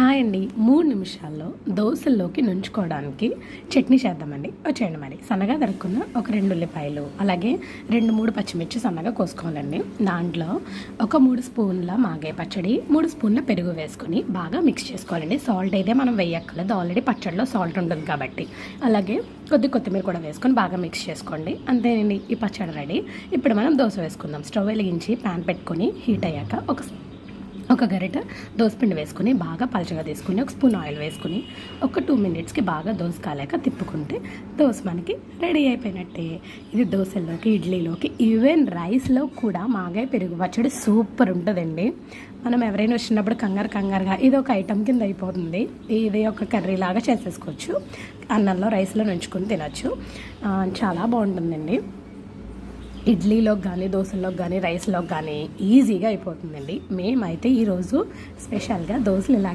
Hi అండి. 3 నిమిషాల్లో దోసల్లోకి నుంచుకోవడానికి చట్నీ చేద్దామండి. వచ్చేయండి. మరి సన్నగా తరుక్కున్న ఒక 2 ఉల్లిపాయలు, అలాగే 2, 3 పచ్చిమిర్చి సన్నగా కోసుకోవాలండి. దాంట్లో ఒక 3 స్పూన్ల మాగాయ పచ్చడి, 3 స్పూన్ల పెరుగు వేసుకొని బాగా మిక్స్ చేసుకోవాలండి. సాల్ట్ అయితే మనం వేయక్కర్లేదు, ఆల్రెడీ పచ్చడిలో సాల్ట్ ఉంటుంది కాబట్టి. అలాగే కొత్తిమీర కూడా వేసుకొని బాగా మిక్స్ చేసుకోండి. అంతేనండి, ఈ పచ్చడి రెడీ. ఇప్పుడు మనం దోశ వేసుకుందాం. స్టవ్ వెలిగించి ప్యాన్ పెట్టుకొని హీట్ అయ్యాక ఒక గరిట దోసపిండి వేసుకొని బాగా పలచగా తీసుకుని ఒక స్పూన్ ఆయిల్ వేసుకుని ఒక 2 మినిట్స్కి బాగా దోస కాలేక తిప్పుకుంటే దోశ మనకి రెడీ అయిపోయినట్టే. ఇది దోశల్లోకి, ఇడ్లీలోకి, ఈవెన్ రైస్లో కూడా మాగాయ పెరుగు పచ్చడి సూపర్ ఉంటుందండి. మనం ఎవరైనా వచ్చినప్పుడు కంగారుగా ఇది ఒక ఐటెం కింద అయిపోతుంది. ఇది ఒక కర్రీ లాగా చేసేసుకోవచ్చు, అన్నంలో రైస్లో నుంచుకొని తినచ్చు. చాలా బాగుంటుందండి. ఇడ్లీలోకి కానీ, దోశల్లోకి కానీ, రైస్లోకి కానీ ఈజీగా అయిపోతుందండి. మేమైతే ఈరోజు స్పెషల్గా దోశలు ఇలాగే